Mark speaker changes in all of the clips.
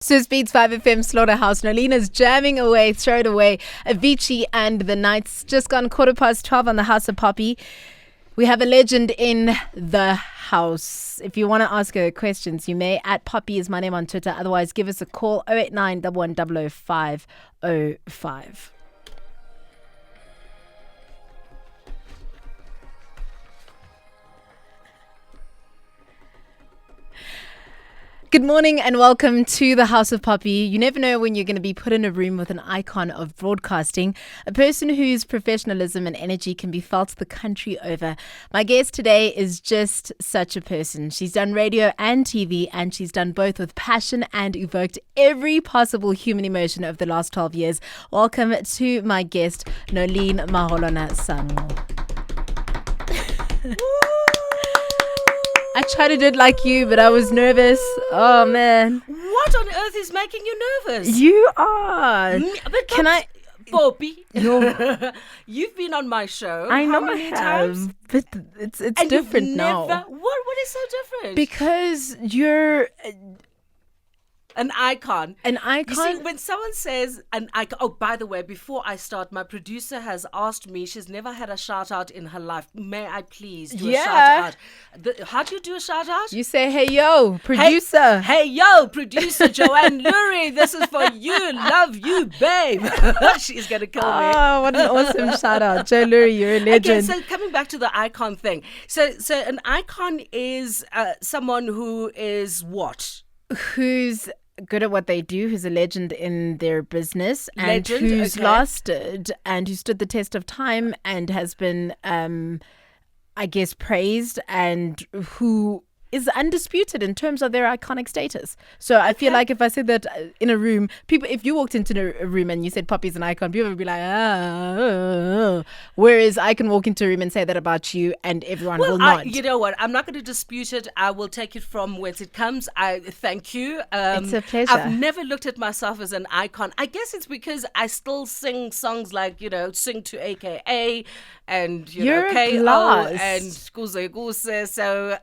Speaker 1: Swiss Beats 5FM Slaughterhouse. Noeleen is jamming away, throw it away. Avicii and the Knights. Just gone 12:15 on the House of Poppy. We have a legend in the house. If you want to ask her questions, you may. At Poppy is my name on Twitter. Otherwise, give us a call 089 11 505. Good morning and welcome to the House of Poppy. You never know when you're going to be put in a room with an icon of broadcasting, a person whose professionalism and energy can be felt the country over. My guest today is just such a person. She's done radio and TV, and she's done both with passion and evoked every possible human emotion over the last 12 years. Welcome to my guest, Noeleen Sango. I tried to do it like you, but I was nervous. Oh, man.
Speaker 2: What on earth is making you nervous?
Speaker 1: You are.
Speaker 2: But
Speaker 1: Can I...
Speaker 2: Bobby, you've been on my show.
Speaker 1: I know
Speaker 2: How
Speaker 1: I
Speaker 2: many
Speaker 1: have,
Speaker 2: times?
Speaker 1: but it's
Speaker 2: And
Speaker 1: different
Speaker 2: you've
Speaker 1: now.
Speaker 2: never, what is so different?
Speaker 1: Because you're
Speaker 2: An icon.
Speaker 1: an
Speaker 2: You
Speaker 1: icon.
Speaker 2: see, when someone says an icon, oh, by the way, before I start, my producer has asked me, she's never had a shout out in her life. May I please do a shout out? How do you do a shout out?
Speaker 1: You say, hey, yo, producer.
Speaker 2: Hey, yo, producer Joanne Lurie, this is for you. Love you, babe. She's going to kill me.
Speaker 1: Oh, what an awesome shout out. Joe Lurie, you're a legend.
Speaker 2: Okay, so coming back to the icon thing. So an icon is someone who is what?
Speaker 1: Who's good at what they do, who's a legend in their business, and
Speaker 2: Legend,
Speaker 1: who's
Speaker 2: okay.
Speaker 1: lasted and who stood the test of time and has been, I guess, praised, and who is undisputed in terms of their iconic status. So I feel like if I said that in a room, people, if you walked into a room and you said Poppy's an icon, people would be like, whereas I can walk into a room and say that about you and everyone will not.
Speaker 2: You know what? I'm not going to dispute it. I will take it from whence it comes. I thank you.
Speaker 1: It's a pleasure.
Speaker 2: I've never looked at myself as an icon. I guess it's because I still sing songs like, Sing to AKA and,
Speaker 1: You're a
Speaker 2: KO
Speaker 1: blast.
Speaker 2: and Skuze Guse. So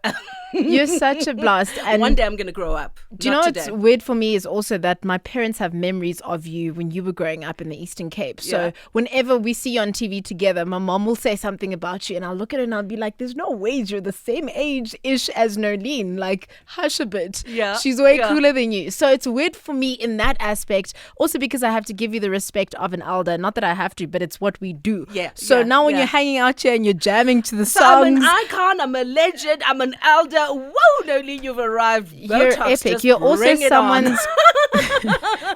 Speaker 1: You're such a blast. And
Speaker 2: one day I'm going to grow up.
Speaker 1: do you know what's weird for me is also that my parents have memories of you when you were growing up in the Eastern Cape. So
Speaker 2: Yeah.
Speaker 1: whenever we see you on TV together, my mom will say something about you and I'll look at her and I'll be like, there's no ways you're the same age-ish as Noeleen. Like, hush a bit.
Speaker 2: Yeah,
Speaker 1: She's way
Speaker 2: yeah.
Speaker 1: cooler than you. So it's weird for me in that aspect. Also because I have to give you the respect of an elder. Not that I have to, but it's what we do.
Speaker 2: Yeah,
Speaker 1: So
Speaker 2: yeah,
Speaker 1: now when
Speaker 2: yeah.
Speaker 1: you're hanging out here and you're jamming to the
Speaker 2: So I'm
Speaker 1: songs.
Speaker 2: an icon, I'm a legend, I'm an elder. Whoa, Noeleen, you've arrived.
Speaker 1: You're
Speaker 2: Botox,
Speaker 1: epic.
Speaker 2: just
Speaker 1: You're also
Speaker 2: bring it on.
Speaker 1: someone's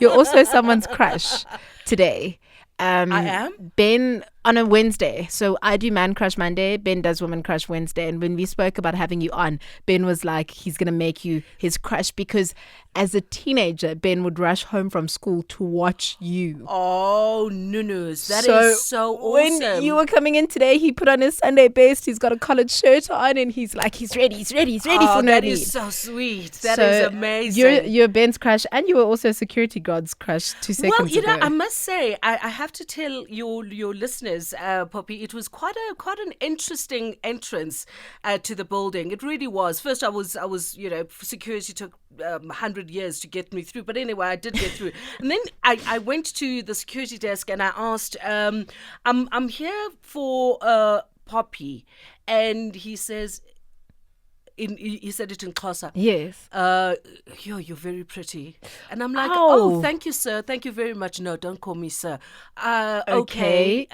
Speaker 1: you're also someone's crush today.
Speaker 2: I am?
Speaker 1: Ben on a Wednesday. So I do Man Crush Monday. Ben does Woman Crush Wednesday. And when we spoke about having you on, Ben was like, he's going to make you his crush because as a teenager, Ben would rush home from school to watch you.
Speaker 2: Oh, Nunus, that is so awesome.
Speaker 1: When you were coming in today, he put on his Sunday best. He's got a collared shirt on and he's like, he's ready for
Speaker 2: that
Speaker 1: Noeleen.
Speaker 2: is so sweet. That is amazing.
Speaker 1: You're Ben's crush, and you were also security guard's crush 2 seconds
Speaker 2: Well,
Speaker 1: ago.
Speaker 2: I must say, I have to tell your listeners, Poppy, it was quite an interesting entrance to the building. It really was. First, I was security took 100 years to get me through, but anyway, I did get through. And then I went to the security desk and I asked, I'm here for Poppy, and he says. He said it in Xhosa.
Speaker 1: Yes.
Speaker 2: You're very pretty. And I'm like,
Speaker 1: Oh.
Speaker 2: oh, thank you, sir. Thank you very much. No, don't call me sir.
Speaker 1: Okay.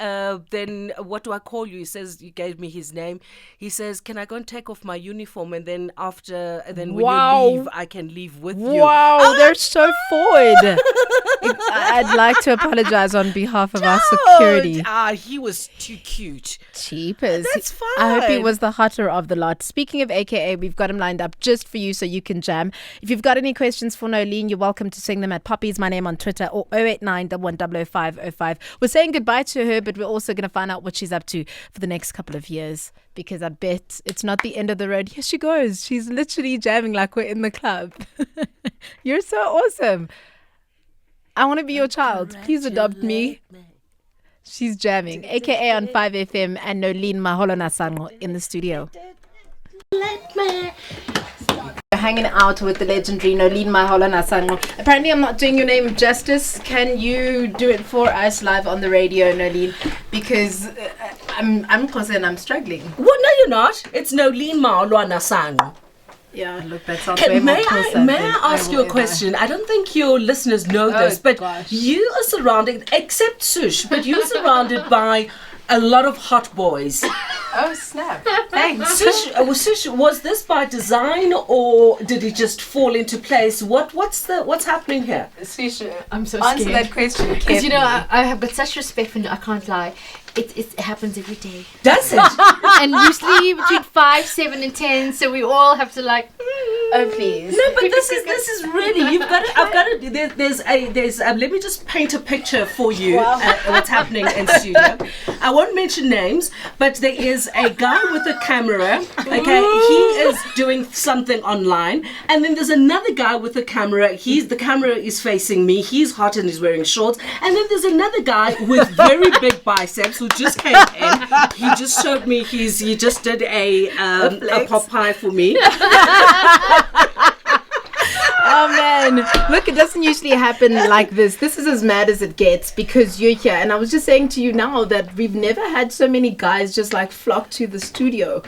Speaker 2: Then what do I call you? He says, you gave me his name. He says, can I go and take off my uniform? And then when
Speaker 1: Wow.
Speaker 2: you leave, I can leave with you.
Speaker 1: Wow, they're so forward. I'd like to apologize on behalf of our security.
Speaker 2: He was too cute.
Speaker 1: Cheapers.
Speaker 2: That's
Speaker 1: I hope he
Speaker 2: fine.
Speaker 1: was the hotter of the lot. Speaking of AKA, we've got him lined up just for you so you can jam. If you've got any questions for Noeleen, you're welcome to sing them at Poppy's My Name on Twitter or 089 11 505. We're saying goodbye to her, but we're also going to find out what she's up to for the next couple of years because I bet it's not the end of the road. Here she goes. She's literally jamming like we're in the club. You're so awesome. I want to be your child. Please adopt me. She's jamming, aka on 5FM, and Noeleen Sango in the studio. hanging out with the legendary Noeleen Mahola Nasango. Apparently, I'm not doing your name justice. Can you do it for us live on the radio, Noeleen? Because I'm Xhosa and I'm struggling.
Speaker 2: Well, no, you're not. It's Noeleen Mahola Nasango.
Speaker 1: Yeah, look, that sounds way more
Speaker 2: May I ask you a question? I don't think your listeners know this, but you are surrounded, except Sush, but you're surrounded by a lot of hot boys.
Speaker 1: Oh, snap. Thanks.
Speaker 2: Sush, was this by design or did it just fall into place? What's happening here?
Speaker 3: Sush, I'm so
Speaker 1: Answer
Speaker 3: scared.
Speaker 1: that question.
Speaker 3: Because, you know, I have got such respect for you, I can't lie. It happens every day.
Speaker 2: Does it?
Speaker 3: And usually between 5, 7 and 10, so we all have to like,
Speaker 1: oh please.
Speaker 2: No, but this is really, you've got to, I've got to, there's let me just paint a picture for you. What's happening in studio. I won't mention names, but there is a guy with a camera. Okay, he is doing something online, and then there's another guy with a camera. The camera is facing me. He's hot and he's wearing shorts, and then there's another guy with very big biceps who just came in. He just showed me he just did a Popeye for me.
Speaker 1: Oh man, look, it doesn't usually happen like this. This is as mad as it gets because you're here. And I was just saying to you now that we've never had so many guys just like flock to the studio.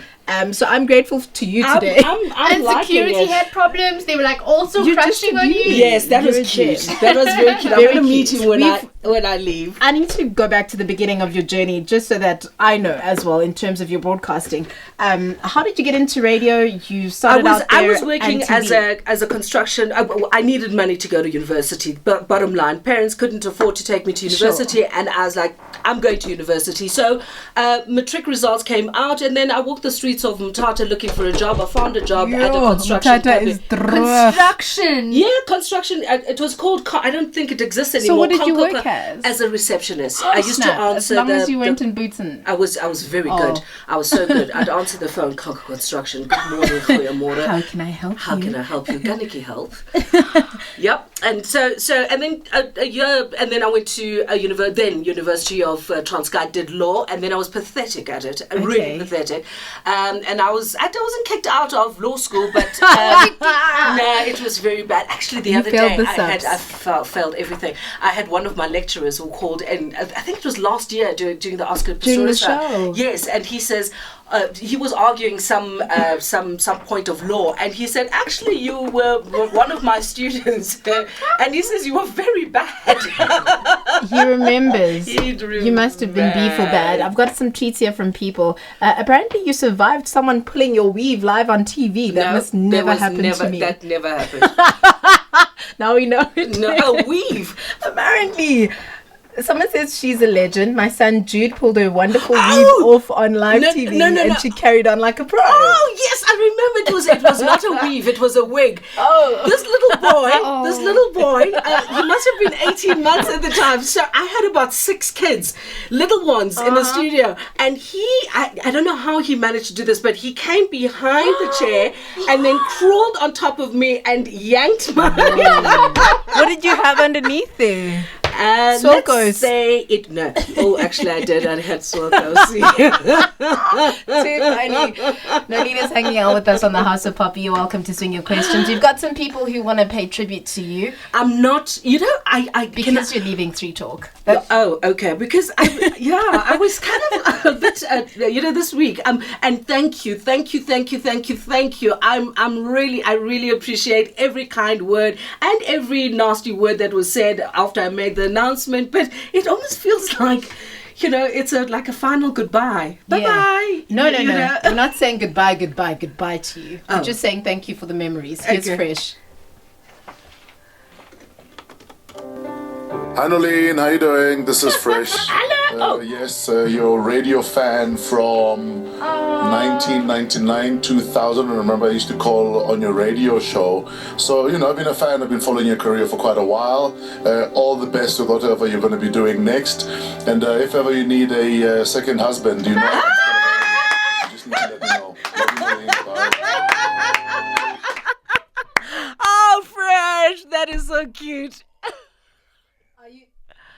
Speaker 1: So I'm grateful to you today.
Speaker 3: and security had problems. They were like also crushing on you.
Speaker 2: Yes, that was cute. That was very cute. I'm going to meet him when I leave.
Speaker 1: I need to go back to the beginning of your journey just so that I know as well in terms of your broadcasting. How did you get into radio? You started out there.
Speaker 2: I was working as a construction. I needed money to go to university. But bottom line, parents couldn't afford to take me to university, and I was like, I'm going to university. So matric results came out, and then I walked the streets of Mthatha looking for a job. I found a job at a construction company.
Speaker 3: Construction.
Speaker 2: Yeah, construction. It was called. I don't think it exists anymore.
Speaker 1: So what did you work as?
Speaker 2: As a receptionist. I used to answer.
Speaker 1: As long as you went in boots and.
Speaker 2: I was very good. I was so good. I'd answer the phone. Construction. Good morning, goeiemorgen.
Speaker 1: How can I help you?
Speaker 2: How can I help you? Ganiki help. Yep. And so and then a year, and then I went to University of Transkei, did law, and then I was pathetic at it. Really pathetic. And I wasn't kicked out of law school, but no, it was very bad. Actually, the other day I failed everything. I had one of my lecturers who called, and I think it was last year doing the Oscar Pistorius show. Yes, and he says. He was arguing some point of law, and he said, actually, you were one of my students, and he says you were very bad.
Speaker 1: He remembers. You must have been B for bad. I've got some tweets here from people. Apparently, you survived someone pulling your weave live on TV. That must never happen to me.
Speaker 2: That never happened.
Speaker 1: Now we know it.
Speaker 2: No, a weave.
Speaker 1: Apparently. Someone says she's a legend. My son Jude pulled her wonderful weave off on live TV and she carried on like a pro.
Speaker 2: Oh, yes, I remember it was not a weave, it was a wig.
Speaker 1: Oh.
Speaker 2: This little boy, he must have been 18 months at the time. So I had about 6 kids, little ones in the studio. And I don't know how he managed to do this, but he came behind the chair and then crawled on top of me and yanked my...
Speaker 1: What did you have underneath there?
Speaker 2: Let's say it. No. Oh, actually, I did. I had Swakos.
Speaker 1: Too funny. Noeleen is hanging out with us on the House of Poppy. You're welcome to swing your questions. We've got some people who want to pay tribute to you.
Speaker 2: I'm not. You know,
Speaker 1: because you're leaving 3 Talk.
Speaker 2: Oh, okay. Because I was kind of a bit. This week. And thank you. I really appreciate every kind word and every nasty word that was said after I made the announcement, but it almost feels like, it's like a final goodbye. Bye-bye.
Speaker 1: No. We're not saying goodbye to you. We're just saying thank you for the memories. Here's Fresh.
Speaker 4: Hi Noeleen, how you doing? This is Fresh.
Speaker 2: Hello.
Speaker 4: Yes, you're a radio fan from 1999, 2000. Remember, I used to call on your radio show. So, I've been a fan. I've been following your career for quite a while. All the best with whatever you're going to be doing next. And if ever you need a second husband, you just need to let me know. Love you, Noeleen. Bye.
Speaker 2: Oh, Fresh, that is so cute.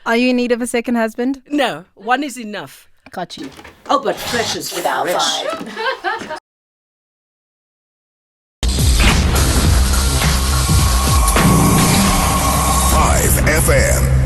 Speaker 1: Are you in need of a second husband?
Speaker 2: No, one is enough.
Speaker 1: Got you.
Speaker 2: Oh, but Fresh is fresh.
Speaker 5: FM.